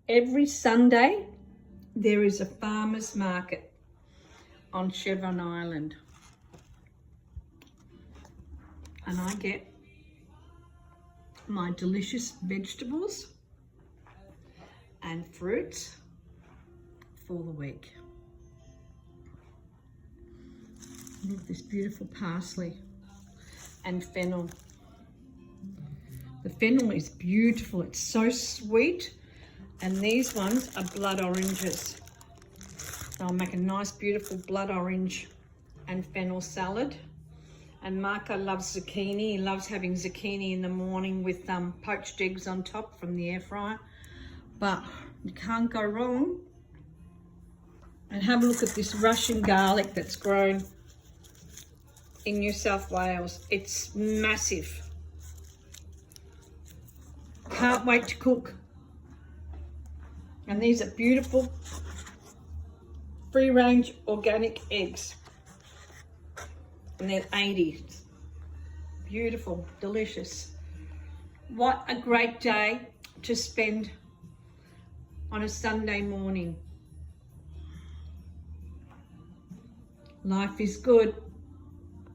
Every Sunday there is a farmer's market on Chevron Island, and I get my delicious vegetables and fruits for the week. Look at this beautiful parsley and fennel. The fennel is beautiful, it's so sweet, and these ones are blood oranges. So I'll make a nice beautiful blood orange and fennel salad. And Marco loves zucchini. He loves having zucchini in the morning with poached eggs on top from the air fryer. But you can't go wrong. And have a look at this Russian garlic that's grown in New South Wales. It's massive. Can't wait to cook. And these are beautiful free-range organic eggs. And they're 80. Beautiful, delicious. What a great day to spend on a Sunday morning. Life is good.